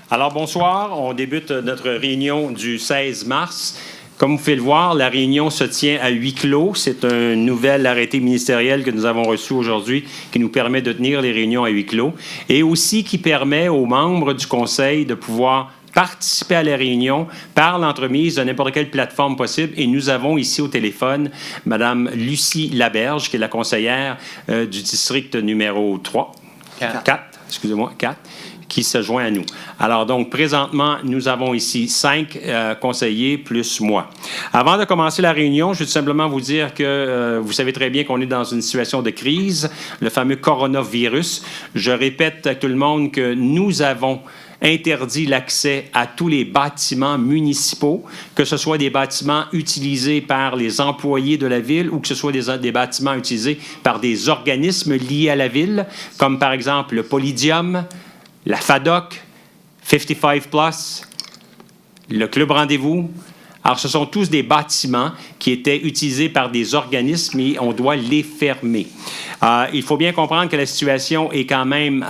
Alors, bonsoir. On débute notre réunion du 16 mars. Comme vous pouvez le voir, la réunion se tient à huis clos. C'est un nouvel arrêté ministériel que nous avons reçu aujourd'hui qui nous permet de tenir les réunions à huis clos et aussi qui permet aux membres du Conseil de pouvoir participer à la réunion par l'entremise de n'importe quelle plateforme possible. Et nous avons ici au téléphone Mme Lucie Laberge, qui est la conseillère du district numéro 4, qui se joint à nous. Alors donc, présentement, nous avons ici 5 conseillers plus moi. Avant de commencer la réunion, je veux simplement vous dire que vous savez très bien qu'on est dans une situation de crise, le fameux coronavirus. Je répète à tout le monde que nous avons interdit l'accès à tous les bâtiments municipaux, que ce soit des bâtiments utilisés par les employés de la ville ou que ce soit des bâtiments utilisés par des organismes liés à la ville, comme par exemple le Polydium, la FADOC, 55+, le Club Rendez-vous. Alors, ce sont tous des bâtiments qui étaient utilisés par des organismes et on doit les fermer. Il faut bien comprendre que la situation est quand même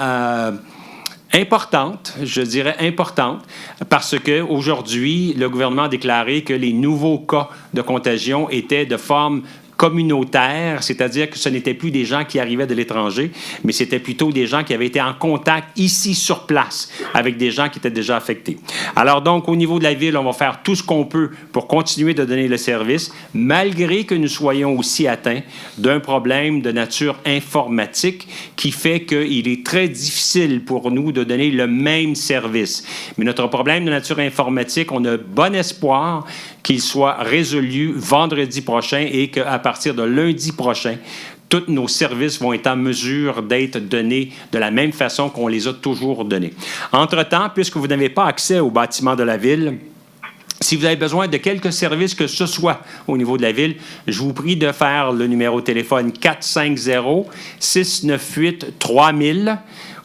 importante, je dirais importante, parce qu'aujourd'hui, le gouvernement a déclaré que les nouveaux cas de contagion étaient de forme communautaire, c'est-à-dire que ce n'étaient plus des gens qui arrivaient de l'étranger, mais c'était plutôt des gens qui avaient été en contact ici sur place avec des gens qui étaient déjà affectés. Alors donc, au niveau de la ville, on va faire tout ce qu'on peut pour continuer de donner le service, malgré que nous soyons aussi atteints d'un problème de nature informatique qui fait qu'il est très difficile pour nous de donner le même service. Mais notre problème de nature informatique, on a bon espoir qu'il soit résolu vendredi prochain et qu'à partir de lundi prochain, tous nos services vont être en mesure d'être donnés de la même façon qu'on les a toujours donnés. Entre-temps, puisque vous n'avez pas accès aux bâtiments de la ville, si vous avez besoin de quelques services que ce soit au niveau de la ville, je vous prie de faire le numéro de téléphone 450-698-3000.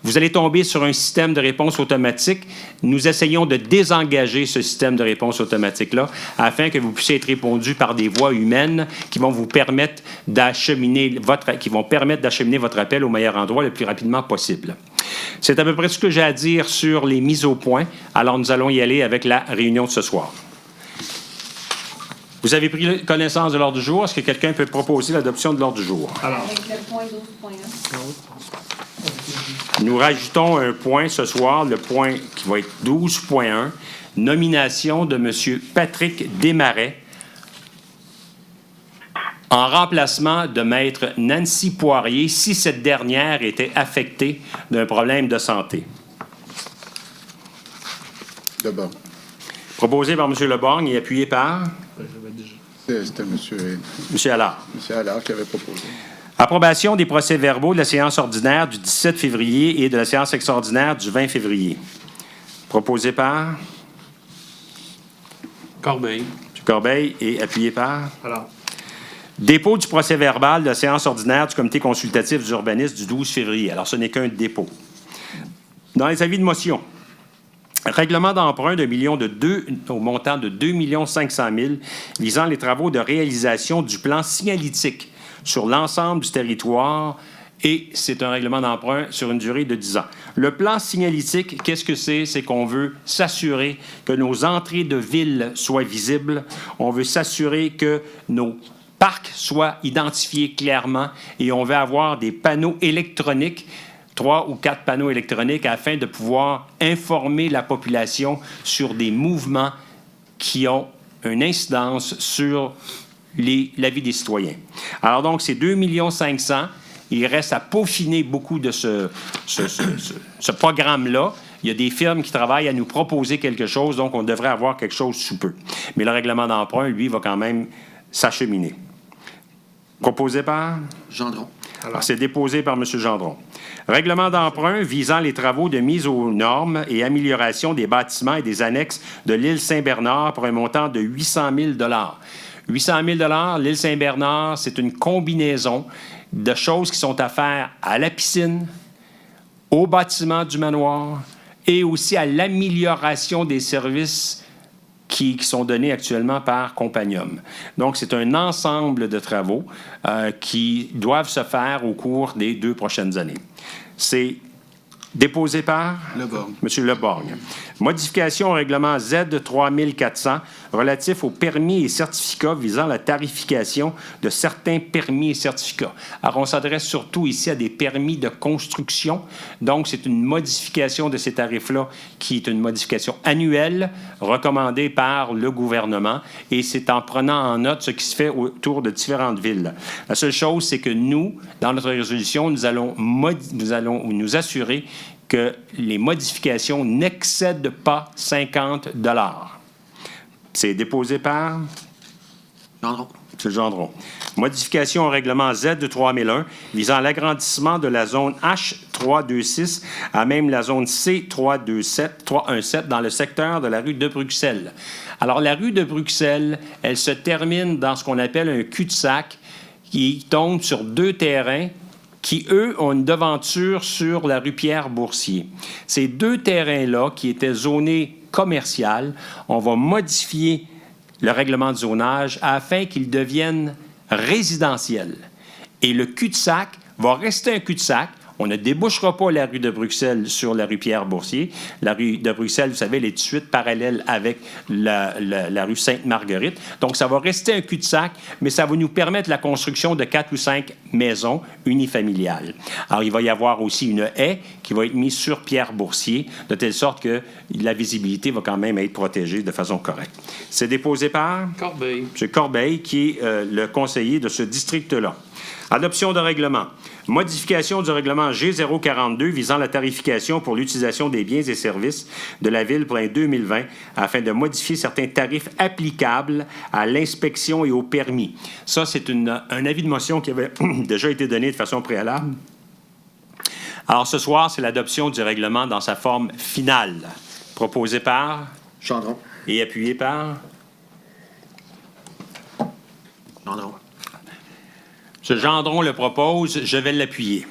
Vous allez tomber sur un système de réponse automatique. Nous essayons de désengager ce système de réponse automatique-là afin que vous puissiez être répondu par des voix humaines qui vont vous permettre d'acheminer votre appel au meilleur endroit le plus rapidement possible. C'est à peu près ce que j'ai à dire sur les mises au point. Alors, nous allons y aller avec la réunion de ce soir. Vous avez pris connaissance de l'ordre du jour. Est-ce que quelqu'un peut proposer l'adoption de l'ordre du jour? Alors, avec le point 12.1. Nous rajoutons un point ce soir, le point qui va être 12.1, nomination de M. Patrick Desmarais en remplacement de Maître Nancy Poirier si cette dernière était affectée d'un problème de santé. Leborgne. Proposé par M. Leborgne et appuyé par? C'était M. Allard. M. Allard qui avait proposé. Approbation des procès-verbaux de la séance ordinaire du 17 février et de la séance extraordinaire du 20 février. Proposé par? Corbeil. M. Corbeil et appuyé par? Alors. Dépôt du procès-verbal de la séance ordinaire du comité consultatif du urbanisme du 12 février. Alors, ce n'est qu'un dépôt. Dans les avis de motion, règlement d'emprunt au montant de 2 500 000 visant les travaux de réalisation du plan signalétique sur l'ensemble du territoire et c'est un règlement d'emprunt sur une durée de 10 ans. Le plan signalétique, qu'est-ce que c'est? C'est qu'on veut s'assurer que nos entrées de ville soient visibles. On veut s'assurer que nos parcs soient identifiés clairement et on veut avoir des panneaux électroniques, 3 ou 4 panneaux électroniques afin de pouvoir informer la population sur des mouvements qui ont une incidence sur la vie des citoyens. Alors donc, c'est 2 500 000. Il reste à peaufiner beaucoup de ce programme-là. Il y a des firmes qui travaillent à nous proposer quelque chose, donc on devrait avoir quelque chose sous peu. Mais le règlement d'emprunt, lui, va quand même s'acheminer. Proposé par? Gendron. Alors, c'est déposé par M. Gendron. Règlement d'emprunt visant les travaux de mise aux normes et amélioration des bâtiments et des annexes de l'île Saint-Bernard pour un montant de 800 000 800 000 l'île Saint-Bernard, c'est une combinaison de choses qui sont à faire à la piscine, au bâtiment du manoir et aussi à l'amélioration des services qui sont donnés actuellement par Compagnium. Donc, c'est un ensemble de travaux qui doivent se faire au cours des 2 prochaines années. C'est Déposé par? Leborgne. M. Leborgne. Modification au règlement Z 3400 relatif aux permis et certificats visant la tarification de certains permis et certificats. Alors, on s'adresse surtout ici à des permis de construction. Donc, c'est une modification de ces tarifs-là qui est une modification annuelle recommandée par le gouvernement et c'est en prenant en note ce qui se fait autour de différentes villes. La seule chose, c'est que nous, dans notre résolution, nous allons nous assurer que les modifications n'excèdent pas 50 $. C'est déposé par? Gendron. M. Gendron. Modification au règlement Z de 3001 visant l'agrandissement de la zone H326 à même la zone C317 dans le secteur de la rue de Bruxelles. Alors, la rue de Bruxelles, elle se termine dans ce qu'on appelle un cul-de-sac qui tombe sur deux terrains qui, eux, ont une devanture sur la rue Pierre-Boursier. Ces deux terrains-là, qui étaient zonés commercial, on va modifier le règlement de zonage afin qu'ils deviennent résidentiels. Et le cul-de-sac va rester un cul-de-sac. On ne débouchera pas la rue de Bruxelles sur la rue Pierre-Boursier. La rue de Bruxelles, vous savez, elle est tout de suite parallèle avec la rue Sainte-Marguerite. Donc, ça va rester un cul-de-sac, mais ça va nous permettre la construction de 4 ou 5 maisons unifamiliales. Alors, il va y avoir aussi une haie qui va être mise sur Pierre-Boursier, de telle sorte que la visibilité va quand même être protégée de façon correcte. C'est déposé par? Corbeil. M. Corbeil, qui est le conseiller de ce district-là. Adoption de règlement. Modification du règlement G042 visant la tarification pour l'utilisation des biens et services de la Ville pour l'année 2020 afin de modifier certains tarifs applicables à l'inspection et au permis. Ça, c'est un avis de motion qui avait déjà été donné de façon préalable. Alors, ce soir, c'est l'adoption du règlement dans sa forme finale. Proposé par? Gendron. Et appuyé par? Gendron. M. Gendron le propose, je vais l'appuyer.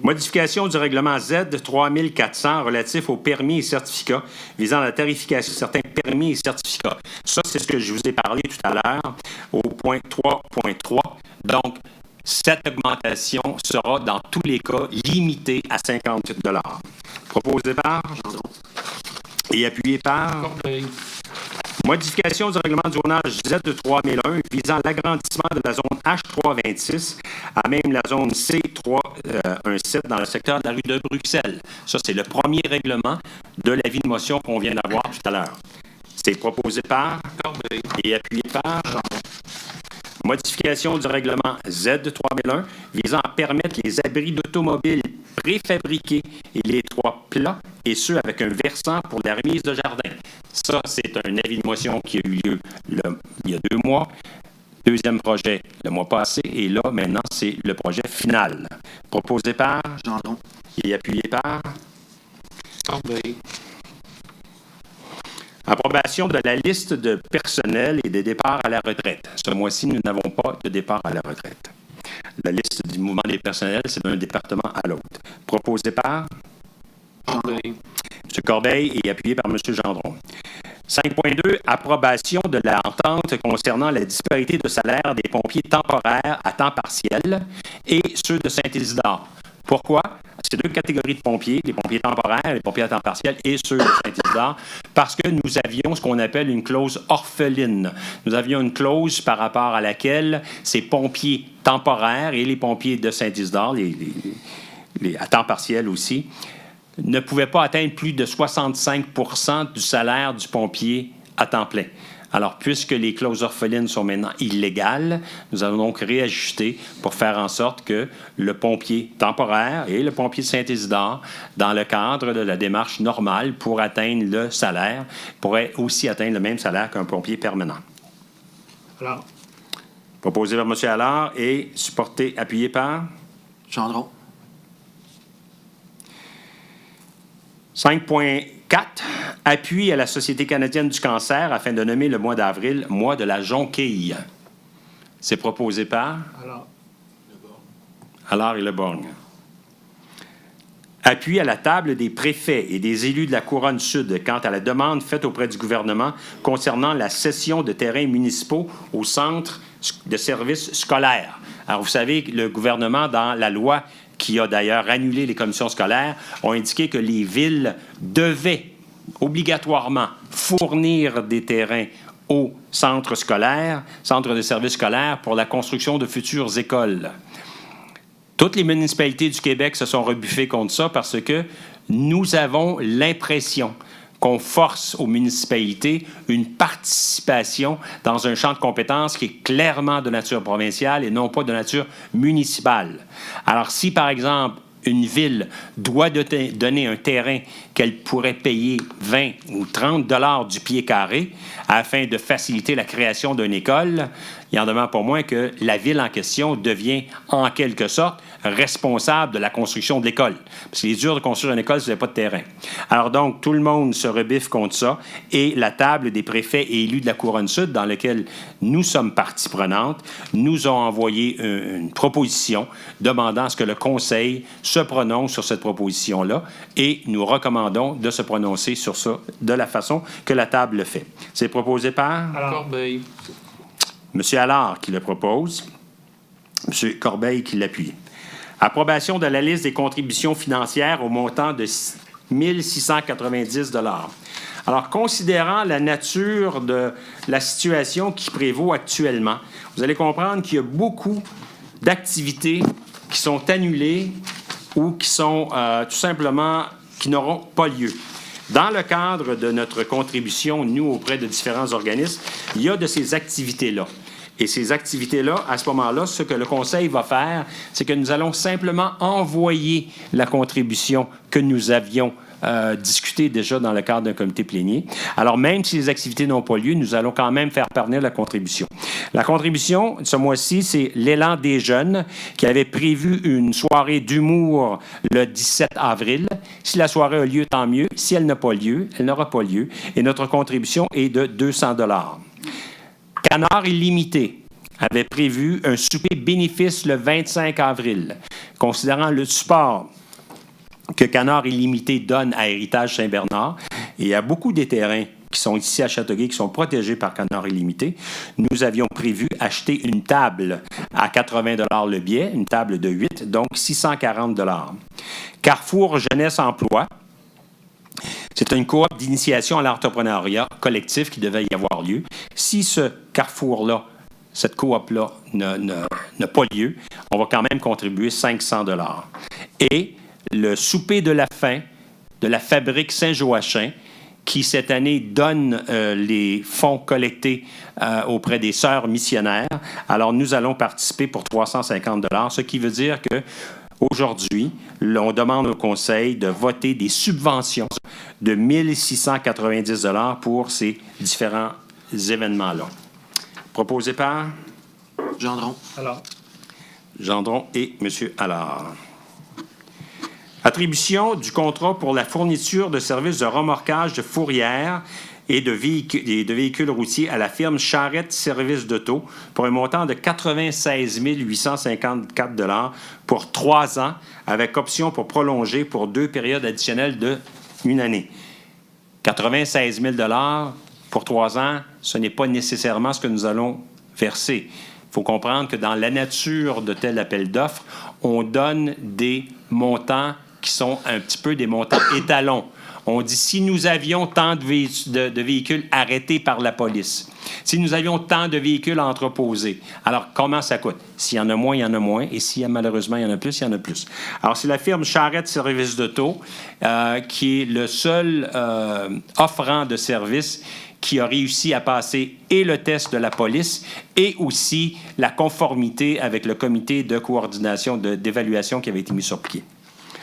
Modification du règlement Z 3400 relatif aux permis et certificats visant la tarification de certains permis et certificats. Ça, c'est ce que je vous ai parlé tout à l'heure au point 3.3. Donc, cette augmentation sera dans tous les cas limitée à 50 $. Proposé par? Gendron. Et appuyé par? Corbeil. Modification du règlement du zonage Z de 3001 visant l'agrandissement de la zone H326 à même la zone C317 dans le secteur de la rue de Bruxelles. Ça, c'est le premier règlement de l'avis de motion qu'on vient d'avoir tout à l'heure. C'est proposé par? Corbeil. Et appuyé par? Modification du règlement Z de 3001 visant à permettre les abris d'automobiles préfabriqués et les toits plats, et ceux avec un versant pour la remise de jardin. Ça, c'est un avis de motion qui a eu lieu il y a 2 mois. Deuxième projet le mois passé, et là, maintenant, c'est le projet final. Proposé par? Gendron. Et appuyé par? Corbeil. Approbation de la liste de personnel et des départs à la retraite. Ce mois-ci, nous n'avons pas de départ à la retraite. La liste du mouvement des personnels, c'est d'un département à l'autre. Proposé par? Corbeil. M. Corbeil et appuyé par M. Gendron. 5.2, approbation de l'entente concernant la disparité de salaire des pompiers temporaires à temps partiel et ceux de Saint-Isidore. Pourquoi? C'est 2 catégories de pompiers, les pompiers temporaires, les pompiers à temps partiel et ceux de Saint-Isidore, parce que nous avions ce qu'on appelle une clause orpheline. Nous avions une clause par rapport à laquelle ces pompiers temporaires et les pompiers de Saint-Isidore, les à temps partiel aussi, ne pouvaient pas atteindre plus de 65 % du salaire du pompier à temps plein. Alors, puisque les clauses orphelines sont maintenant illégales, nous allons donc réajuster pour faire en sorte que le pompier temporaire et le pompier de Saint-Isidore, dans le cadre de la démarche normale pour atteindre le salaire, pourraient aussi atteindre le même salaire qu'un pompier permanent. Alors. Proposé par M. Allard et supporté, appuyé par? Gendron. 5.4, appui à la Société canadienne du cancer afin de nommer le mois d'avril mois de la jonquille. C'est proposé par? Allard et Leborgne. Appui à la table des préfets et des élus de la Couronne Sud quant à la demande faite auprès du gouvernement concernant la cession de terrains municipaux au centre de services scolaires. Alors, vous savez, le gouvernement, dans la loi qui a d'ailleurs annulé les commissions scolaires, ont indiqué que les villes devaient obligatoirement fournir des terrains aux centres scolaires, centres de services scolaires, pour la construction de futures écoles. Toutes les municipalités du Québec se sont rebuffées contre ça parce que nous avons l'impression qu'on force aux municipalités une participation dans un champ de compétences qui est clairement de nature provinciale et non pas de nature municipale. Alors, si, par exemple, une ville doit donner un terrain qu'elle pourrait payer 20 ou 30 $ du pied carré afin de faciliter la création d'une école, il en demeure pour moins que la ville en question devient en quelque sorte responsable de la construction de l'école. Parce qu'il est dur de construire une école si vous n'avez pas de terrain. Alors donc, tout le monde se rebiffe contre ça et la table des préfets et élus de la Couronne-Sud, dans laquelle nous sommes partie prenante, nous ont envoyé une proposition demandant à ce que le Conseil se prononce sur cette proposition-là et nous recommandons de se prononcer sur ça de la façon que la table le fait. C'est proposé par Corbeil. M. Allard qui le propose, M. Corbeil qui l'appuie. Approbation de la liste des contributions financières au montant de 1 690 $. Alors, considérant la nature de la situation qui prévaut actuellement, vous allez comprendre qu'il y a beaucoup d'activités qui sont annulées ou qui sont tout simplement qui n'auront pas lieu. Dans le cadre de notre contribution, nous, auprès de différents organismes, il y a de ces activités-là. Et ces activités-là, à ce moment-là, ce que le Conseil va faire, c'est que nous allons simplement envoyer la contribution que nous avions discutée déjà dans le cadre d'un comité plénier. Alors, même si les activités n'ont pas lieu, nous allons quand même faire parvenir la contribution. La contribution, ce mois-ci, c'est l'Élan des jeunes qui avait prévu une soirée d'humour le 17 avril. Si la soirée a lieu, tant mieux. Si elle n'a pas lieu, elle n'aura pas lieu. Et notre contribution est de 200 $. Canard Illimité avait prévu un souper bénéfice le 25 avril. Considérant le support que Canard Illimité donne à Héritage Saint-Bernard et à beaucoup des terrains qui sont ici à Châteauguay, qui sont protégés par Canard Illimité, nous avions prévu acheter une table à 80 $ le billet, une table de 8, donc 640 $. Carrefour Jeunesse Emploi, c'est une coop d'initiation à l'entrepreneuriat collectif qui devait y avoir lieu. Si ce carrefour-là, cette coop-là n'a pas lieu, on va quand même contribuer 500 $. Et le souper de la faim de la fabrique Saint-Joachim, qui cette année donne les fonds collectés auprès des sœurs missionnaires. Alors, nous allons participer pour 350 $, ce qui veut dire que aujourd'hui, on demande au Conseil de voter des subventions de 1 690 $ pour ces différents événements-là. Proposé par Gendron. Alors, Gendron et M. Allard. Attribution du contrat pour la fourniture de services de remorquage de fourrière et de véhicules routiers à la firme Charrette Services d'Auto pour un montant de 96 854 $ pour 3 ans, avec option pour prolonger pour 2 périodes additionnelles de 1 année. 96 000 $ pour 3 ans, ce n'est pas nécessairement ce que nous allons verser. Il faut comprendre que dans la nature de tel appel d'offres, on donne des montants qui sont un petit peu des montants étalons. On dit si nous avions tant de véhicules arrêtés par la police, si nous avions tant de véhicules entreposés, alors comment ça coûte? S'il y en a moins, il y en a moins. Et s'il y a malheureusement, il y en a plus, il y en a plus. Alors, c'est la firme Charrette Services d'Auto qui est le seul offrant de services qui a réussi à passer et le test de la police et aussi la conformité avec le comité de coordination d'évaluation qui avait été mis sur pied.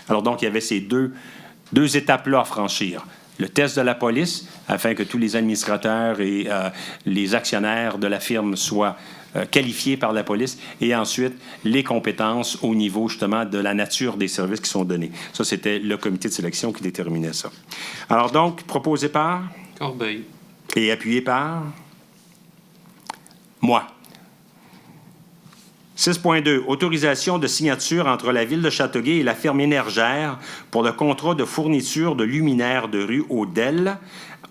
Alors donc, il y avait ces deux étapes-là à franchir. Le test de la police, afin que tous les administrateurs et les actionnaires de la firme soient qualifiés par la police, et ensuite les compétences au niveau justement de la nature des services qui sont donnés. Ça, c'était le comité de sélection qui déterminait ça. Alors donc, proposé par? Corbeil. Et appuyé par? Moi. 6.2. Autorisation de signature entre la Ville de Châteauguay et la firme Énergère pour le contrat de fourniture de luminaires de rue au DEL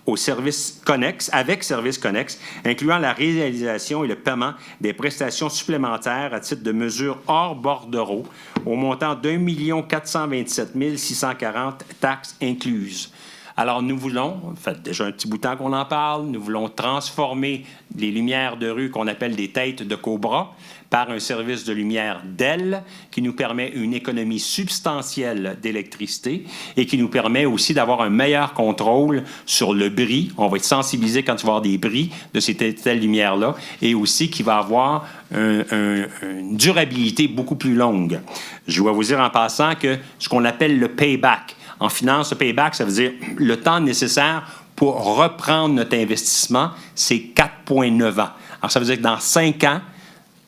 aux services connexes, avec services connexes, incluant la réalisation et le paiement des prestations supplémentaires à titre de mesures hors bordereau, au montant d'1 427 640 taxes incluses. Alors, nous voulons, ça fait déjà un petit bout de temps qu'on en parle, nous voulons transformer les lumières de rue qu'on appelle des têtes de cobra par un service de lumière d'ailes qui nous permet une économie substantielle d'électricité et qui nous permet aussi d'avoir un meilleur contrôle sur le bris. On va être sensibilisé quand il va y avoir des bris de ces telles lumières-là et aussi qui va avoir une durabilité beaucoup plus longue. Je dois vous dire en passant que ce qu'on appelle le payback, en finance, le payback, ça veut dire le temps nécessaire pour reprendre notre investissement, c'est 4,9 ans. Alors, ça veut dire que dans 5 ans,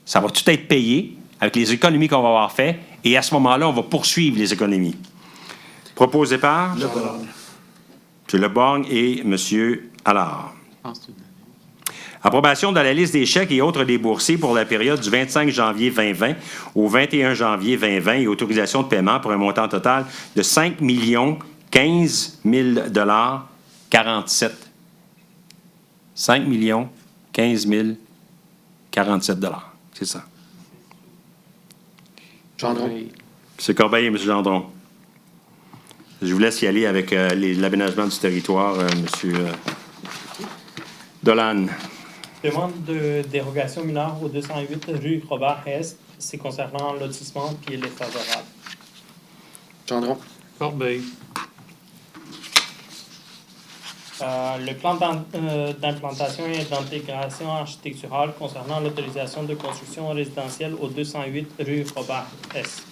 ça va tout être payé avec les économies qu'on va avoir faites et à ce moment-là, on va poursuivre les économies. Proposé par M. Leborgne et M. Allard. Approbation de la liste des chèques et autres déboursés pour la période du 25 janvier 2020 au 21 janvier 2020 et autorisation de paiement pour un montant total de 5 015 000 47. 5 015 047 $. C'est ça. Gendron. M. Corbeil et M. Gendron. Je vous laisse y aller avec l'aménagement du territoire, M. Dolan. Demande de dérogation mineure au 208 rue Robert-Est. C'est concernant le lotissement, puis il est favorable. Gendron. Corbeil. Le plan d'implantation et d'intégration architecturale concernant l'autorisation de construction résidentielle au 208 rue Robert-Est.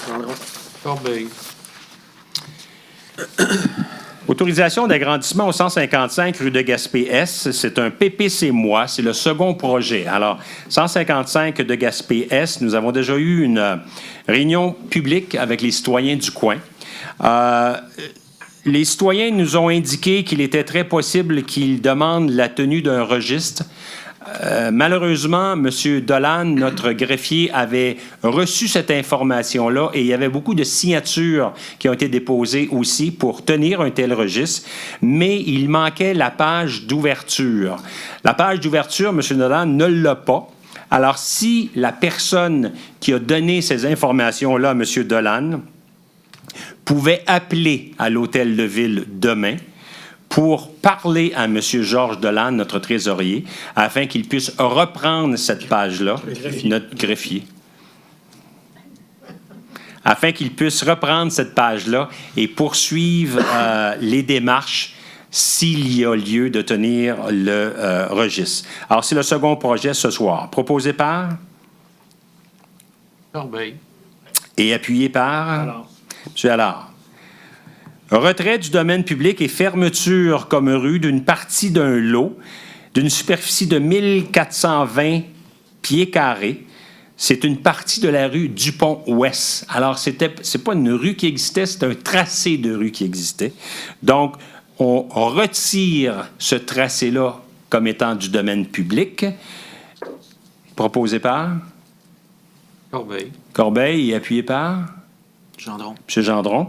Gendron. Corbeil. Autorisation d'agrandissement au 155 rue de Gaspé-Est. C'est un PPC-moi, c'est le second projet. Alors, 155 de Gaspé-Est, nous avons déjà eu une réunion publique avec les citoyens du coin. Les citoyens nous ont indiqué qu'il était très possible qu'ils demandent la tenue d'un registre. Malheureusement, M. Dolan, notre greffier, avait reçu cette information-là et il y avait beaucoup de signatures qui ont été déposées aussi pour tenir un tel registre, mais il manquait la page d'ouverture. La page d'ouverture, M. Dolan ne l'a pas. Alors, si la personne qui a donné ces informations-là à M. Dolan pouvait appeler à l'hôtel de ville demain pour parler à M. Georges Dolan, notre trésorier, afin qu'il puisse reprendre cette page-là, notre greffier, afin qu'il puisse reprendre cette page-là et poursuivre les démarches s'il y a lieu de tenir le registre. Alors, c'est le second projet ce soir, proposé par Corbeil. et appuyé par M. Allard. Retrait du domaine public et fermeture comme rue d'une partie d'un lot d'une superficie de 1420 pieds carrés. C'est une partie de la rue Dupont-Ouest. Alors, c'est pas une rue qui existait, c'est un tracé de rue qui existait. Donc, on retire ce tracé-là comme étant du domaine public. Proposé par Corbeil. Corbeil et appuyé par Gendron. M. Gendron.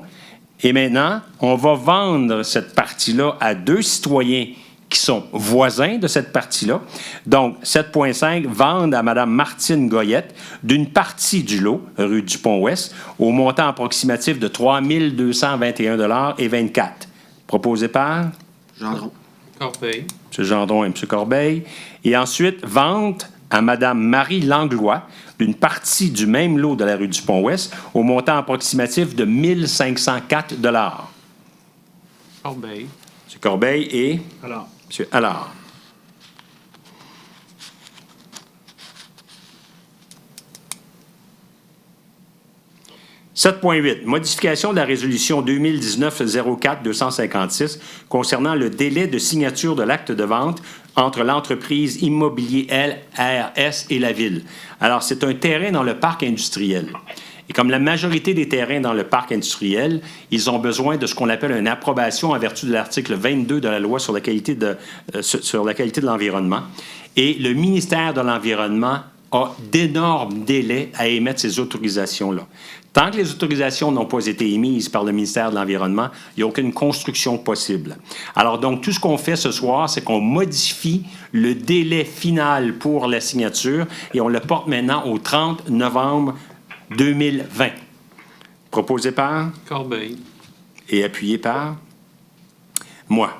Et maintenant, on va vendre cette partie-là à 2 citoyens qui sont voisins de cette partie-là. Donc, 7,5 vendent à Mme Martine Goyette d'une partie du lot, rue Dupont-Ouest, au montant approximatif de 3 221 et 24. Proposé par Gendron. Corbeil. M. Gendron et M. Corbeil. Et ensuite, vente à Mme Marie Langlois d'une partie du même lot de la rue du Pont-Ouest au montant approximatif de 1 504 $. Corbeil. M. Corbeil et Alors, M. Allard. « 7.8. Modification de la résolution 2019-04-256 concernant le délai de signature de l'acte de vente entre l'entreprise Immobilier LRS et la Ville. Alors, c'est un terrain dans le parc industriel. Et comme la majorité des terrains dans le parc industriel, ils ont besoin de ce qu'on appelle une approbation en vertu de l'article 22 de la loi sur la qualité de l'environnement. Et le ministère de l'Environnement a d'énormes délais à émettre ces autorisations-là. Tant que les autorisations n'ont pas été émises par le ministère de l'Environnement, il n'y a aucune construction possible. Alors donc, tout ce qu'on fait ce soir, c'est qu'on modifie le délai final pour la signature et on le porte maintenant au 30 novembre 2020. Proposé par? Corbeil. Et appuyé par? Moi.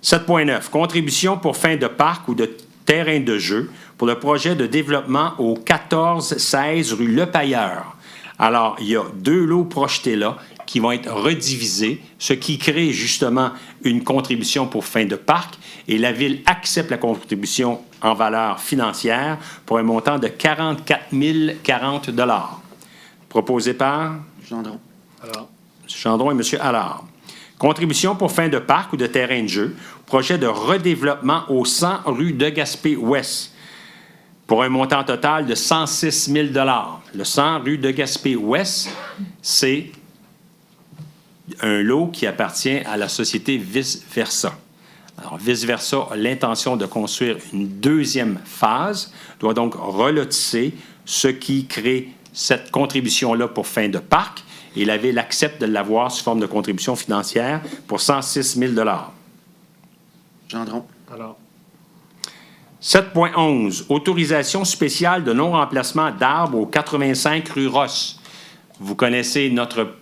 7.9. Contribution pour fin de parc ou de terrain de jeu pour le projet de développement au 14-16 rue Le Pailleur. Alors, il y a 2 lots projetés là qui vont être redivisés, ce qui crée justement une contribution pour fin de parc, et la Ville accepte la contribution en valeur financière pour un montant de 44 040 $. Proposé par? Gendron. M. Gendron et M. Allard. Contribution pour fin de parc ou de terrain de jeu, projet de redéveloppement au 100 rue de Gaspé-Ouest, pour un montant total de 106 000 $. Le 100 rue de Gaspé-Ouest, c'est un lot qui appartient à la société Vice Versa. Alors, Vice Versa a l'intention de construire une deuxième phase, doit donc relotisser, ce qui crée cette contribution-là pour fin de parc, et la Ville accepte de l'avoir sous forme de contribution financière pour 106 000 $. Gendron. 7.11. Autorisation spéciale de non-remplacement d'arbres au 85 rue Ross. Vous connaissez notre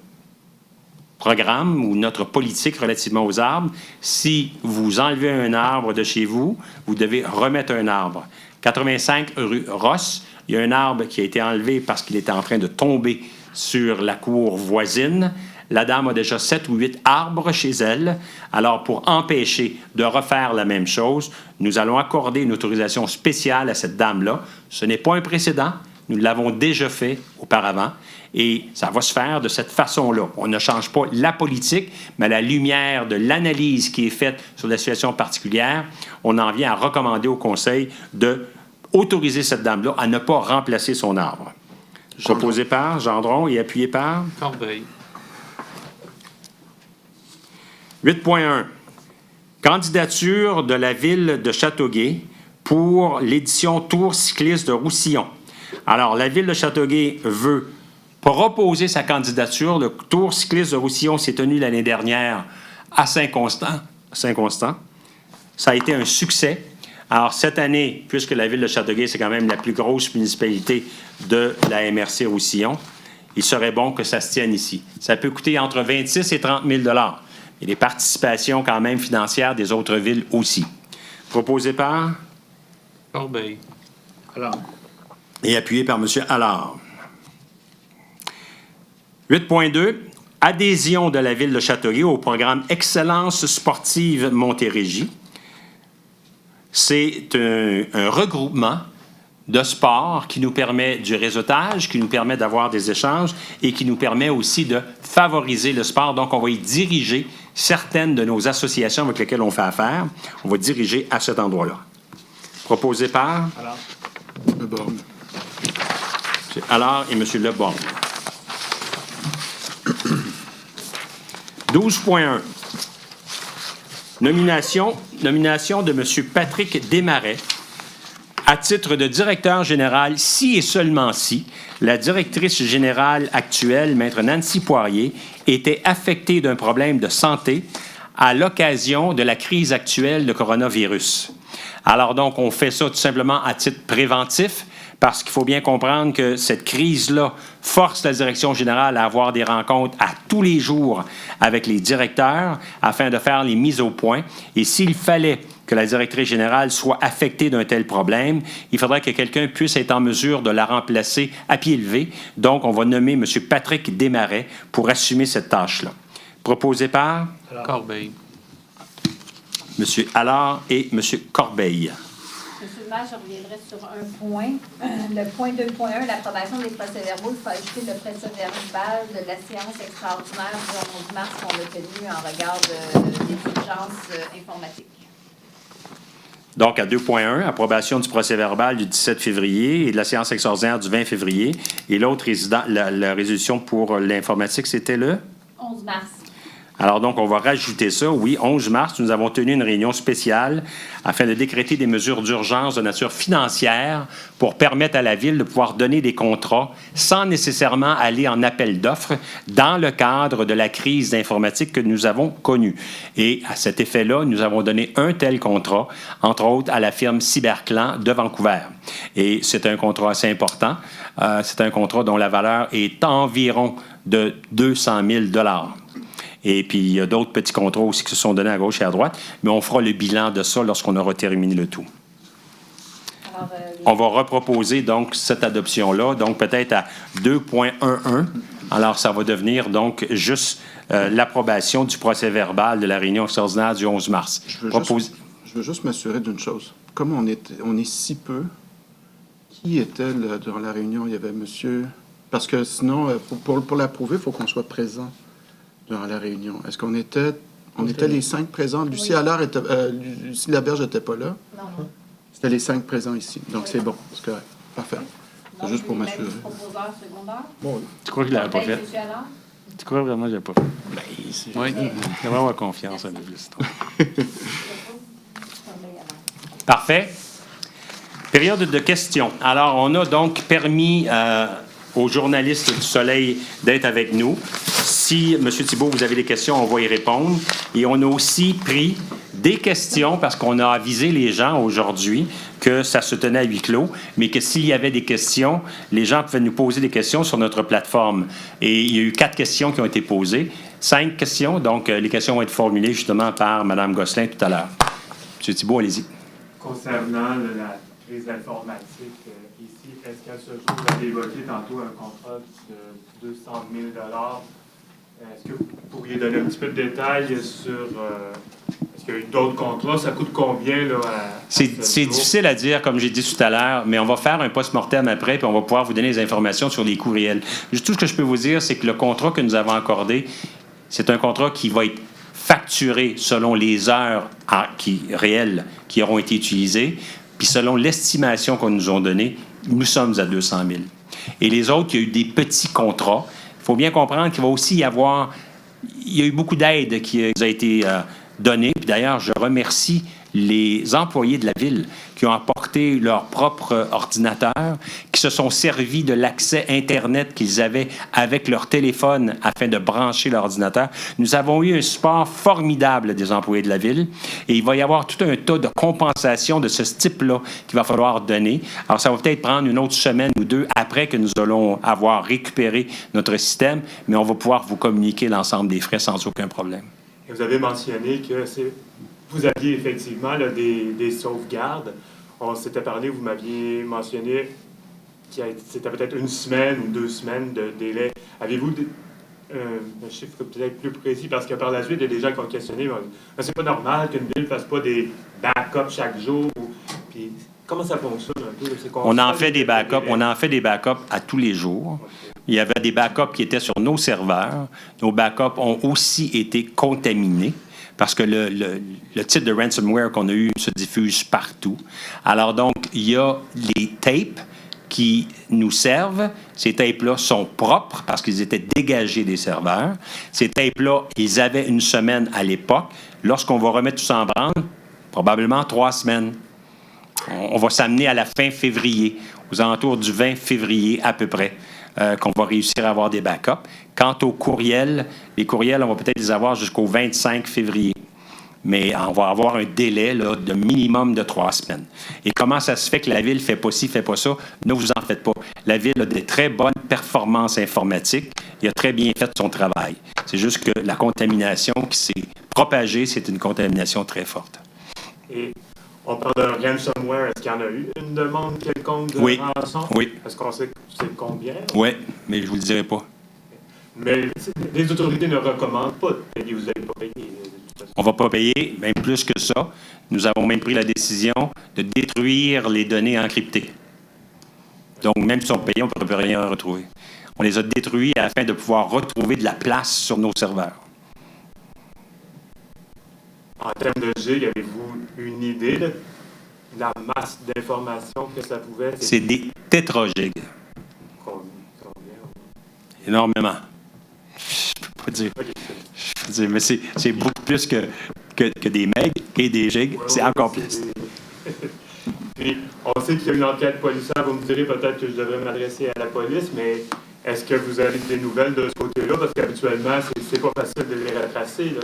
programme ou notre politique relativement aux arbres. Si vous enlevez un arbre de chez vous, vous devez remettre un arbre. 85 rue Ross, il y a un arbre qui a été enlevé parce qu'il était en train de tomber sur la cour voisine. La dame a déjà 7 ou 8 arbres chez elle. Alors, pour empêcher de refaire la même chose, nous allons accorder une autorisation spéciale à cette dame-là. Ce n'est pas un précédent. Nous l'avons déjà fait auparavant. Et ça va se faire de cette façon-là. On ne change pas la politique, mais à la lumière de l'analyse qui est faite sur la situation particulière, on en vient à recommander au Conseil d'autoriser cette dame-là à ne pas remplacer son arbre. Proposé par Gendron et appuyé par? Corbeil. 8.1. Candidature de la Ville de Châteauguay pour l'édition Tour cycliste de Roussillon. Alors, la Ville de Châteauguay veut proposer sa candidature. Le Tour cycliste de Roussillon s'est tenu l'année dernière à Saint-Constant. Ça a été un succès. Alors, cette année, puisque la Ville de Châteauguay, c'est quand même la plus grosse municipalité de la MRC Roussillon, il serait bon que ça se tienne ici. Ça peut coûter entre 26 et 30 000 $. Et des participations quand même financières des autres villes aussi. Proposé par? Corbeil. Et appuyé par M. Allard. 8.2. Adhésion de la Ville de Châteauguay au programme Excellence sportive Montérégie. C'est un regroupement de sport qui nous permet du réseautage, qui nous permet d'avoir des échanges et qui nous permet aussi de favoriser le sport. Donc, on va y diriger certaines de nos associations avec lesquelles on fait affaire. On va diriger à cet endroit-là. Proposé par? Leborgne. M. Allard et M. Leborgne. 12.1. Nomination de M. Patrick Desmarais à titre de directeur général, si et seulement si la directrice générale actuelle, Maître Nancy Poirier, était affectée d'un problème de santé à l'occasion de la crise actuelle de coronavirus. Alors donc, on fait ça tout simplement à titre préventif, parce qu'il faut bien comprendre que cette crise-là force la direction générale à avoir des rencontres à tous les jours avec les directeurs afin de faire les mises au point. Et s'il fallait que la directrice générale soit affectée d'un tel problème, il faudrait que quelqu'un puisse être en mesure de la remplacer à pied levé. Donc, on va nommer M. Patrick Desmarais pour assumer cette tâche-là. Proposé par? Corbeil. M. Allard et M. Corbeil. Monsieur le maire, je reviendrai sur un point. Le point 2.1, l'approbation des procès-verbaux, il faut ajouter le procès-verbal de la séance extraordinaire du 11 mars qu'on a tenue en regard des urgences informatiques. Donc, à 2.1, approbation du procès-verbal du 17 février et de la séance extraordinaire du 20 février. Et l'autre, la résolution pour l'informatique, c'était le? 11 mars. Alors donc, on va rajouter ça. Oui, 11 mars, nous avons tenu une réunion spéciale afin de décréter des mesures d'urgence de nature financière pour permettre à la Ville de pouvoir donner des contrats sans nécessairement aller en appel d'offres dans le cadre de la crise d'informatique que nous avons connue. Et à cet effet-là, nous avons donné un tel contrat, entre autres à la firme Cyberclan de Vancouver. Et c'est un contrat assez important. C'est un contrat dont la valeur est environ de 200 000 $. Et puis, il y a d'autres petits contrats aussi qui se sont donnés à gauche et à droite, mais on fera le bilan de ça lorsqu'on aura terminé le tout. Alors, On va reproposer donc cette adoption-là, donc peut-être à 2.11. Alors, ça va devenir donc juste l'approbation du procès-verbal de la réunion extraordinaire du 11 mars. Je veux juste m'assurer d'une chose. Comme on est si peu, qui était durant la réunion? Il y avait monsieur... Parce que sinon, pour l'approuver, il faut qu'on soit présent durant la réunion. Est-ce qu'on était... On était les 5 présents. Lucie Allard était... Lucie Laberge n'était pas là. non. C'était les 5 présents ici. Donc, c'est bon. C'est correct. Parfait. C'est juste pour m'assurer. Proposeur secondaire. Bon, Tu crois que je ne l'avais pas fait? Monsieur Allard? Tu crois vraiment que je ne l'avais pas fait? Ben, Oui. il va avoir confiance en plus. Parfait. Période de questions. Alors, on a donc permis aux journalistes du Soleil d'être avec nous. Si, M. Thibault, vous avez des questions, on va y répondre. Et on a aussi pris des questions, parce qu'on a avisé les gens aujourd'hui que ça se tenait à huis clos, mais que s'il y avait des questions, les gens pouvaient nous poser des questions sur notre plateforme. Et il y a eu 4 questions qui ont été posées. 5 questions, donc les questions vont être formulées justement par Mme Gosselin tout à l'heure. M. Thibault, allez-y. Concernant la crise informatique ici, est-ce qu'à ce jour, vous avez évoqué tantôt un contrat de 200 000 $? Est-ce que vous pourriez donner un petit peu de détails sur... est-ce qu'il y a eu d'autres contrats? Ça coûte combien, là? C'est difficile à dire, comme j'ai dit tout à l'heure, mais on va faire un post-mortem après, puis on va pouvoir vous donner des informations sur les coûts réels. Juste tout ce que je peux vous dire, c'est que le contrat que nous avons accordé, c'est un contrat qui va être facturé selon les heures réelles qui auront été utilisées, puis selon l'estimation qu'on nous a donnée, nous sommes à 200 000. Et les autres, il y a eu des petits contrats. Il faut bien comprendre qu'il va aussi y avoir... Il y a eu beaucoup d'aide qui nous a été donnée. Puis d'ailleurs, je remercie les employés de la Ville qui ont apporté leur propre ordinateur, qui se sont servis de l'accès Internet qu'ils avaient avec leur téléphone afin de brancher l'ordinateur. Nous avons eu un support formidable des employés de la Ville et il va y avoir tout un tas de compensations de ce type-là qu'il va falloir donner. Alors, ça va peut-être prendre une autre semaine ou 2 après que nous allons avoir récupéré notre système, mais on va pouvoir vous communiquer l'ensemble des frais sans aucun problème. Et vous avez mentionné que vous aviez effectivement là, des sauvegardes. On s'était parlé, vous m'aviez mentionné que c'était peut-être 1 semaine ou 2 semaines de délai. Avez-vous un chiffre peut-être plus précis? Parce que par la suite, il y a des gens qui ont questionné, mais c'est pas normal qu'une ville ne fasse pas des backups chaque jour. Puis, comment ça fonctionne un peu? On en fait des backups à tous les jours. Il y avait des backups qui étaient sur nos serveurs. Nos backups ont aussi été contaminés parce que le type de ransomware qu'on a eu se diffuse partout. Alors donc, il y a les tapes qui nous servent. Ces tapes-là sont propres parce qu'ils étaient dégagés des serveurs. Ces tapes-là, ils avaient 1 semaine à l'époque. Lorsqu'on va remettre tout ça en branle, probablement 3 semaines. On va s'amener à la fin février, aux alentours du 20 février à peu près, qu'on va réussir à avoir des backups. Quant aux courriels, les courriels, on va peut-être les avoir jusqu'au 25 février. Mais on va avoir un délai là, de minimum de 3 semaines. Et comment ça se fait que la Ville ne fait pas ci, ne fait pas ça? Ne vous en faites pas. La Ville a des très bonnes performances informatiques. Il a très bien fait son travail. C'est juste que la contamination qui s'est propagée, c'est une contamination très forte. Et on parle de ransomware. Est-ce qu'il y en a eu une demande quelconque de rançon? Oui. Est-ce qu'on sait c'est combien? Oui, mais je ne vous le dirai pas. Mais les autorités ne recommandent pas de payer. Vous n'allez pas payer. On ne va pas payer, même plus que ça. Nous avons même pris la décision de détruire les données encryptées. Donc, même si on payait, on ne peut rien retrouver. On les a détruits afin de pouvoir retrouver de la place sur nos serveurs. En termes de gig, avez-vous une idée de la masse d'informations que ça pouvait? C'est des tétragigs. Combien? Énormément. Je ne peux pas dire. Okay. Je peux Mais c'est beaucoup plus que des mecs et des gigs. C'est encore plus. Puis, on sait qu'il y a une enquête policière. Vous me direz peut-être que je devrais m'adresser à la police, mais est-ce que vous avez des nouvelles de ce côté-là? Parce qu'habituellement, c'est pas facile de les retracer. Là.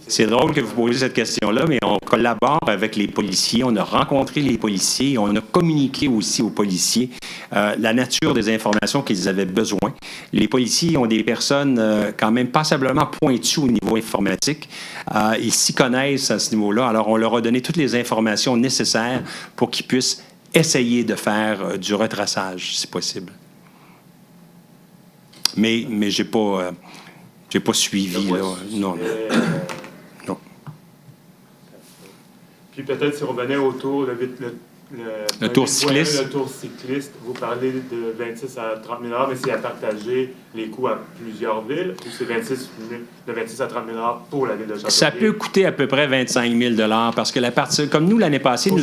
C'est drôle que vous posiez cette question-là, mais on collabore avec les policiers. On a rencontré les policiers. On a communiqué aussi aux policiers la nature des informations qu'ils avaient besoin. Les policiers ont des personnes quand même passablement pointues au niveau informatique. Ils s'y connaissent à ce niveau-là. Alors, on leur a donné toutes les informations nécessaires pour qu'ils puissent essayer de faire du retraçage, si possible. Mais j'ai pas suivi. Là. Non. Puis peut-être si on revenait au tour, le tour cycliste. Le tour cycliste, vous parlez de 26 à 30 000 $, mais c'est à partager les coûts à plusieurs villes, ou c'est de 26 à 30 000 $ pour la ville de Châteauguay? Ça peut coûter à peu près 25 000 $, parce que comme nous, l'année passée, Pour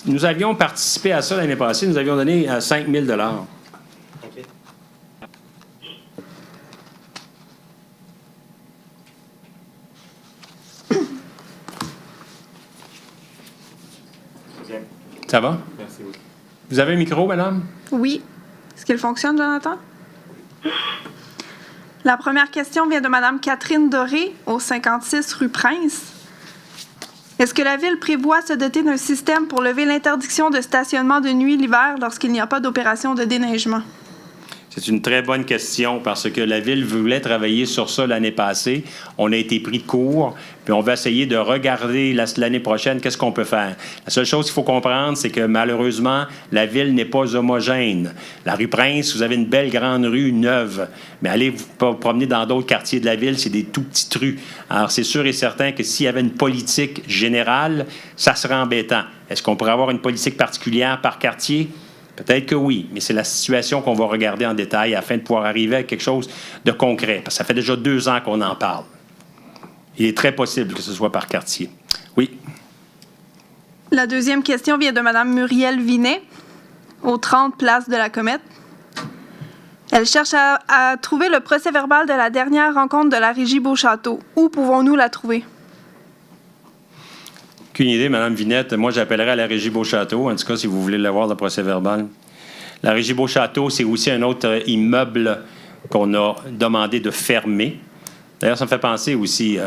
nous avions participé à ça l'année passée, nous avions donné 5 000 $. OK. Bien. Ça va? Merci. Oui. Vous avez un micro, madame? Oui. Est-ce qu'il fonctionne, Jonathan? La première question vient de Mme Catherine Doré, au 56 rue Prince. Est-ce que la Ville prévoit se doter d'un système pour lever l'interdiction de stationnement de nuit l'hiver lorsqu'il n'y a pas d'opération de déneigement? C'est une très bonne question parce que la Ville voulait travailler sur ça l'année passée. On a été pris de court, puis on va essayer de regarder l'année prochaine qu'est-ce qu'on peut faire. La seule chose qu'il faut comprendre, c'est que malheureusement, la Ville n'est pas homogène. La rue Prince, vous avez une belle grande rue neuve, mais allez vous promener dans d'autres quartiers de la Ville, c'est des tout petites rues. Alors, c'est sûr et certain que s'il y avait une politique générale, ça serait embêtant. Est-ce qu'on pourrait avoir une politique particulière par quartier? Peut-être que oui, mais c'est la situation qu'on va regarder en détail afin de pouvoir arriver à quelque chose de concret. Parce que ça fait déjà 2 ans qu'on en parle. Il est très possible que ce soit par quartier. Oui. La deuxième question vient de Mme Muriel Vinet, au 30 Place de la Comète. Elle cherche à trouver le procès-verbal de la dernière rencontre de la Régie Beauchâteau. Où pouvons-nous la trouver? Aucune idée, Mme Vinette. Moi, j'appellerai à la Régie Beauchâteau, en tout cas, si vous voulez l'avoir, le procès-verbal. La Régie Beauchâteau, c'est aussi un autre immeuble qu'on a demandé de fermer. D'ailleurs, ça me fait penser aussi,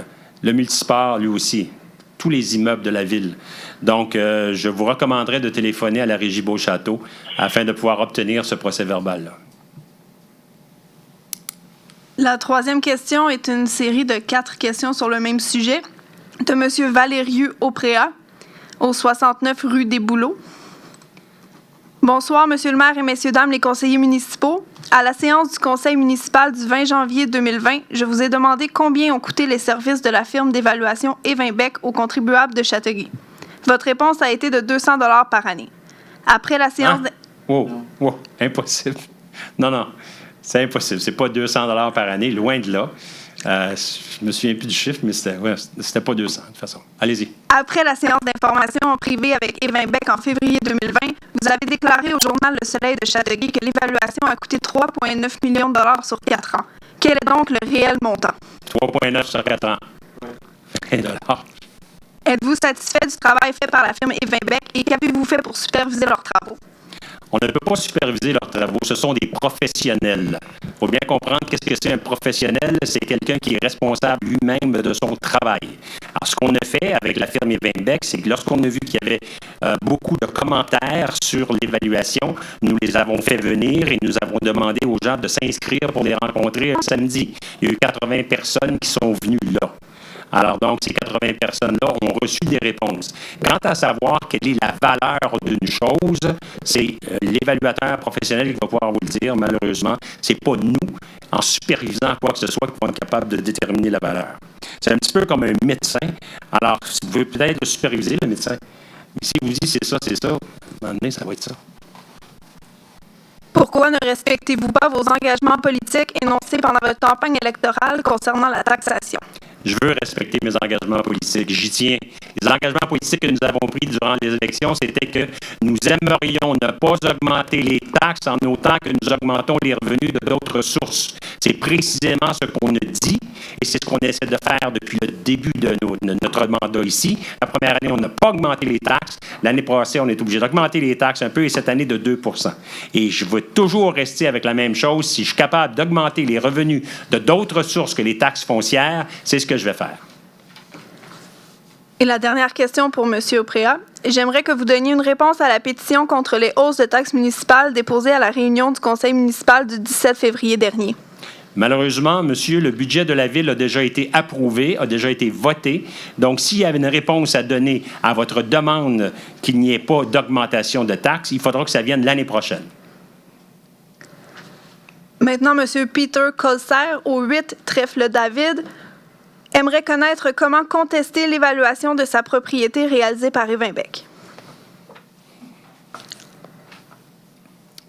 le multisport, lui aussi, tous les immeubles de la ville. Donc, je vous recommanderais de téléphoner à la Régie Beauchâteau afin de pouvoir obtenir ce procès-verbal-là. La troisième question est une série de 4 questions sur le même sujet de M. Valérieux Aupréa, au 69 rue des Bouleaux. Bonsoir, Monsieur le maire et messieurs, dames, les conseillers municipaux. À la séance du conseil municipal du 20 janvier 2020, je vous ai demandé combien ont coûté les services de la firme d'évaluation Evinbec aux contribuables de Châteauguay. Votre réponse a été de 200 $ par année. Après la séance... Wow, impossible. Non, c'est impossible. C'est pas 200 $ par année, loin de là. Je me souviens plus du chiffre, mais c'était pas 200, de toute façon. Allez-y. Après la séance d'information en privé avec Evinbec en février 2020, vous avez déclaré au journal Le Soleil de Châteauguay que l'évaluation a coûté 3,9 millions de $ sur 4 ans. Quel est donc le réel montant? 3,9 sur 4 ans. $20. Êtes-vous satisfait du travail fait par la firme Evinbec et qu'avez-vous fait pour superviser leurs travaux? On ne peut pas superviser leurs travaux. Ce sont des professionnels. Il faut bien comprendre qu'est-ce que c'est un professionnel. C'est quelqu'un qui est responsable lui-même de son travail. Alors, ce qu'on a fait avec la firme Evinbec, c'est que lorsqu'on a vu qu'il y avait beaucoup de commentaires sur l'évaluation, nous les avons fait venir et nous avons demandé aux gens de s'inscrire pour les rencontrer samedi. Il y a eu 80 personnes qui sont venues là. Alors, donc, ces 80 personnes-là ont reçu des réponses. Quant à savoir quelle est la valeur d'une chose, c'est l'évaluateur professionnel qui va pouvoir vous le dire, malheureusement. C'est pas nous, en supervisant quoi que ce soit, qui vont être capables de déterminer la valeur. C'est un petit peu comme un médecin. Alors, vous pouvez peut-être le superviser, le médecin. Mais s'il vous dit c'est ça, à un moment donné, ça va être ça. Pourquoi ne respectez-vous pas vos engagements politiques énoncés pendant votre campagne électorale concernant la taxation? Je veux respecter mes engagements politiques. J'y tiens. Les engagements politiques que nous avons pris durant les élections, c'était que nous aimerions ne pas augmenter les taxes taxes en autant que nous augmentons les revenus de d'autres sources. C'est précisément ce qu'on a dit et c'est ce qu'on essaie de faire depuis le début de notre mandat ici. La première année, on n'a pas augmenté les taxes. L'année passée, on est obligé d'augmenter les taxes un peu et cette année de 2 %. Et je veux toujours rester avec la même chose. Si je suis capable d'augmenter les revenus de d'autres sources que les taxes foncières, c'est ce que je vais faire. Et la dernière question pour M. Oprea. J'aimerais que vous donniez une réponse à la pétition contre les hausses de taxes municipales déposée à la réunion du conseil municipal du 17 février dernier. Malheureusement, monsieur, le budget de la Ville a déjà été approuvé, a déjà été voté. Donc, s'il y avait une réponse à donner à votre demande qu'il n'y ait pas d'augmentation de taxes, il faudra que ça vienne l'année prochaine. Maintenant, M. Peter Colser, au 8 Trèfle-David, aimerait connaître comment contester l'évaluation de sa propriété réalisée par Evinbec.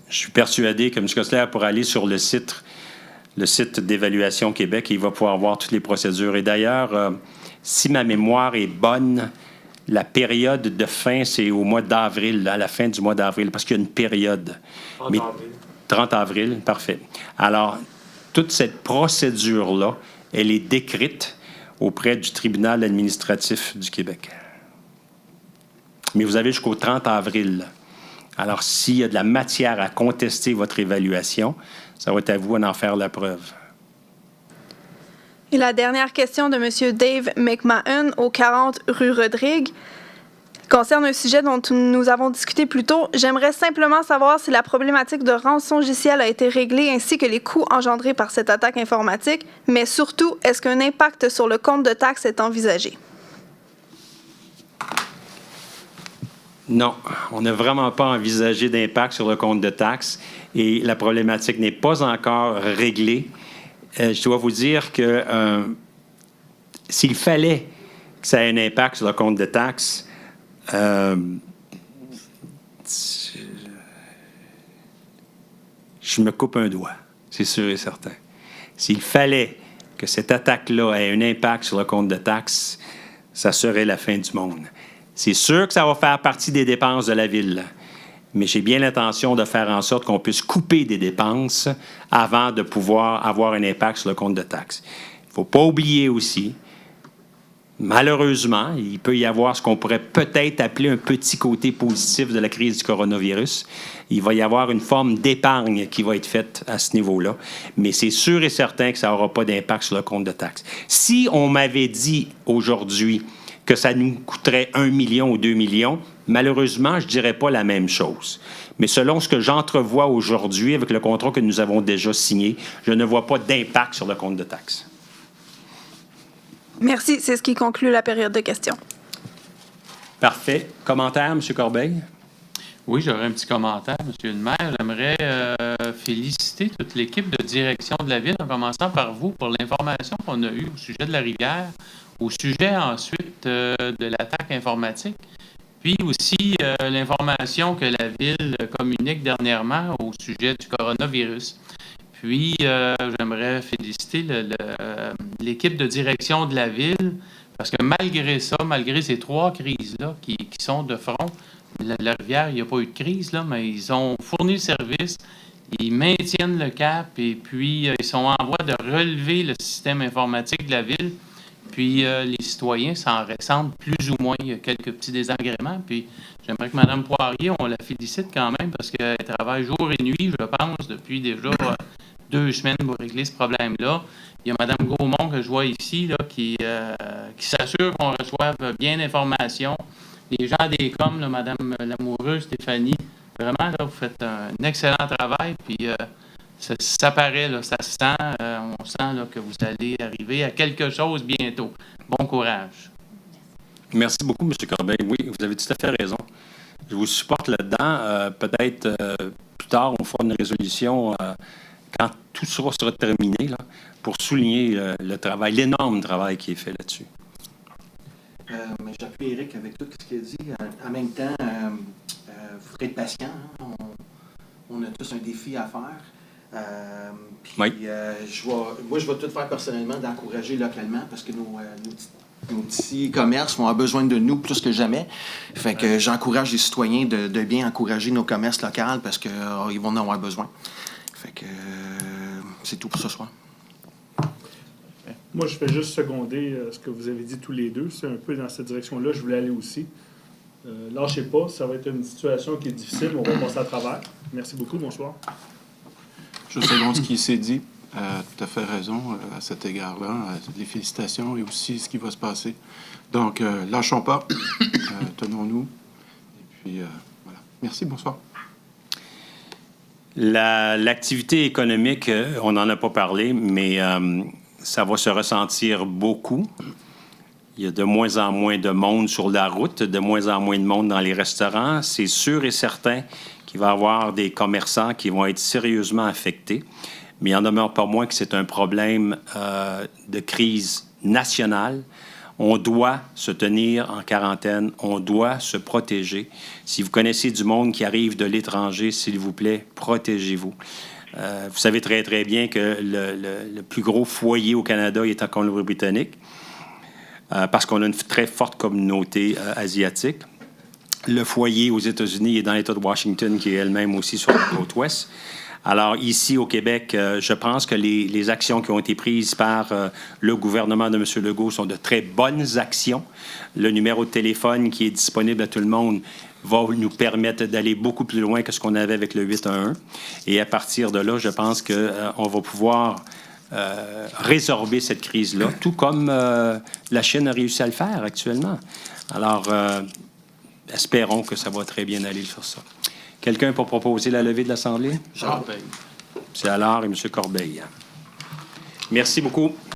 Je suis persuadé que M. Costler pourra aller sur le site d'Évaluation Québec et il va pouvoir voir toutes les procédures. Et d'ailleurs, si ma mémoire est bonne, la période de fin, c'est au mois d'avril, à la fin du mois d'avril, parce qu'il y a une période. 30 avril. 30 avril, parfait. Alors, toute cette procédure-là, elle est décrite auprès du tribunal administratif du Québec. Mais vous avez jusqu'au 30 avril. Alors, s'il y a de la matière à contester votre évaluation, ça va être à vous d'en faire la preuve. Et la dernière question de M. Dave McMahon, au 40 rue Rodrigue, concerne un sujet dont nous avons discuté plus tôt. J'aimerais simplement savoir si la problématique de rançongiciel a été réglée ainsi que les coûts engendrés par cette attaque informatique, mais surtout, est-ce qu'un impact sur le compte de taxes est envisagé? Non, on n'a vraiment pas envisagé d'impact sur le compte de taxes et la problématique n'est pas encore réglée. Je dois vous dire que s'il fallait que ça ait un impact sur le compte de taxes, je me coupe un doigt, c'est sûr et certain. S'il fallait que cette attaque-là ait un impact sur le compte de taxes, ça serait la fin du monde. C'est sûr que ça va faire partie des dépenses de la Ville, mais j'ai bien l'intention de faire en sorte qu'on puisse couper des dépenses avant de pouvoir avoir un impact sur le compte de taxes. Il ne faut pas oublier aussi, malheureusement, il peut y avoir ce qu'on pourrait peut-être appeler un petit côté positif de la crise du coronavirus. Il va y avoir une forme d'épargne qui va être faite à ce niveau-là, mais c'est sûr et certain que ça n'aura pas d'impact sur le compte de taxes. Si on m'avait dit aujourd'hui que ça nous coûterait 1 million ou 2 millions, malheureusement, je ne dirais pas la même chose. Mais selon ce que j'entrevois aujourd'hui avec le contrat que nous avons déjà signé, je ne vois pas d'impact sur le compte de taxes. Merci. C'est ce qui conclut la période de questions. Parfait. Commentaire, M. Corbeil? Oui, j'aurais un petit commentaire, M. le maire. J'aimerais féliciter toute l'équipe de direction de la Ville, en commençant par vous, pour l'information qu'on a eue au sujet de la rivière, au sujet ensuite de l'attaque informatique, puis aussi l'information que la Ville communique dernièrement au sujet du coronavirus. Puis, j'aimerais féliciter l'équipe de direction de la Ville, parce que malgré ça, malgré ces 3 crises-là qui sont de front, la rivière, il n'y a pas eu de crise, là, mais ils ont fourni le service, ils maintiennent le cap, et puis ils sont en voie de relever le système informatique de la Ville. Puis les citoyens s'en ressentent plus ou moins. Il y a quelques petits désagréments. Puis j'aimerais que Mme Poirier, on la félicite quand même parce qu'elle travaille jour et nuit, je pense, depuis déjà 2 semaines pour régler ce problème-là. Il y a Mme Gaumont que je vois ici là, qui s'assure qu'on reçoive bien d'informations. Les gens des coms, là, Mme Lamoureux, Stéphanie, vraiment, là, vous faites un excellent travail. Puis ça paraît, là, ça se sent, on sent là, que vous allez arriver à quelque chose bientôt. Bon courage. Merci beaucoup, M. Corbeil. Oui, vous avez tout à fait raison. Je vous supporte là-dedans. Peut-être plus tard, on fera une résolution quand tout sera terminé là, pour souligner le travail, l'énorme travail qui est fait là-dessus. Mais j'appuie Éric avec tout ce qu'il a dit. En même temps, il faudrait être patient. Hein? On a tous un défi à faire. Puis, oui. je vais tout faire personnellement d'encourager localement parce que nos nos petits commerces vont avoir besoin de nous plus que jamais. Fait que j'encourage les citoyens de bien encourager nos commerces locaux parce qu'ils vont en avoir besoin. Fait que c'est tout pour ce soir. Moi, je fais juste seconder ce que vous avez dit tous les deux. C'est un peu dans cette direction-là je voulais aller aussi. Lâchez pas, ça va être une situation qui est difficile, mais on va passer à travers. Merci beaucoup, bonsoir. Je seconde ce qui s'est dit. Tout à fait raison à cet égard-là. Les félicitations et aussi ce qui va se passer. Donc, lâchons pas. Tenons-nous. Et puis, voilà. Merci, bonsoir. L'activité économique, on n'en a pas parlé, mais ça va se ressentir beaucoup. Il y a de moins en moins de monde sur la route, de moins en moins de monde dans les restaurants. C'est sûr et certain qu'il va y avoir des commerçants qui vont être sérieusement affectés. Mais il en demeure pas moins que c'est un problème de crise nationale. On doit se tenir en quarantaine, on doit se protéger. Si vous connaissez du monde qui arrive de l'étranger, s'il vous plaît, protégez-vous. Vous savez très, très bien que le plus gros foyer au Canada est en Colombie-Britannique parce qu'on a une très forte communauté asiatique. Le foyer aux États-Unis est dans l'État de Washington, qui est elle-même aussi sur la côte ouest. Alors, ici, au Québec, je pense que les actions qui ont été prises par le gouvernement de M. Legault sont de très bonnes actions. Le numéro de téléphone qui est disponible à tout le monde va nous permettre d'aller beaucoup plus loin que ce qu'on avait avec le 811. Et à partir de là, je pense qu'on va pouvoir résorber cette crise-là, tout comme la Chine a réussi à le faire actuellement. Alors, espérons que ça va très bien aller sur ça. Quelqu'un pour proposer la levée de l'Assemblée? Corbeil. C'est Allard et M. Corbeil. Merci beaucoup.